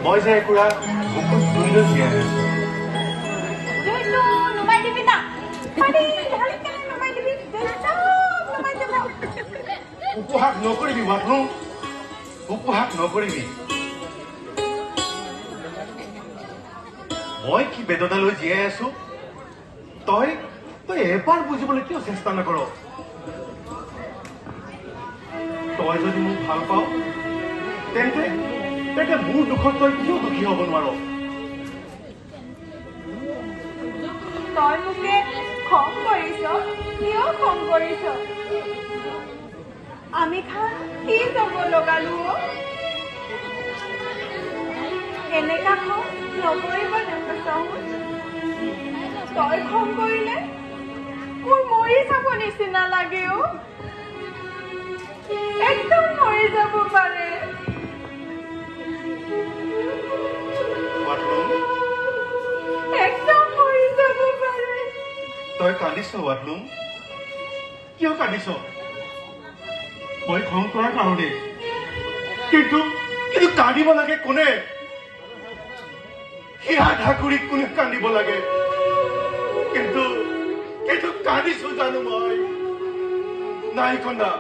মই যে একুৰা বুকুত জুই লৈ জীয়াই আছো। উপহাস নকৰিবি বাথৰুম, উপহাস নকৰিবি। মই কি বেদনা লৈ জীয়াই আছো তই তই এবাৰ বুজিবলৈ কিয় চেষ্টা নকৰ? তই যদি মোক ভাল পাও তেন্তে তেন্তে মোৰ দুখত তই কিয় দুখী হব নোৱাৰ? তই মোকে খং কৰিছ, কিয় খং কৰিছ? আমি খান কি যাব লগালো? এনেকা খং নকৰিব নেপাওঁ। তই খং কৰিলে মোৰ মৰি যাব নিচিনা লাগে। একদম মৰি যাব পাৰে। একদম মৰি যাব পাৰে। তই কান্দিছ বাটলুম, কিয় কান্দিছ? মই খং কৰাৰ কাৰণে, কিন্তু কান্দিব লাগে কোনে? হিয়া ঠাকুৰী কোনে কান্দিব লাগে? কিন্তু কান্দিছো জানো মই? নাই কন্দা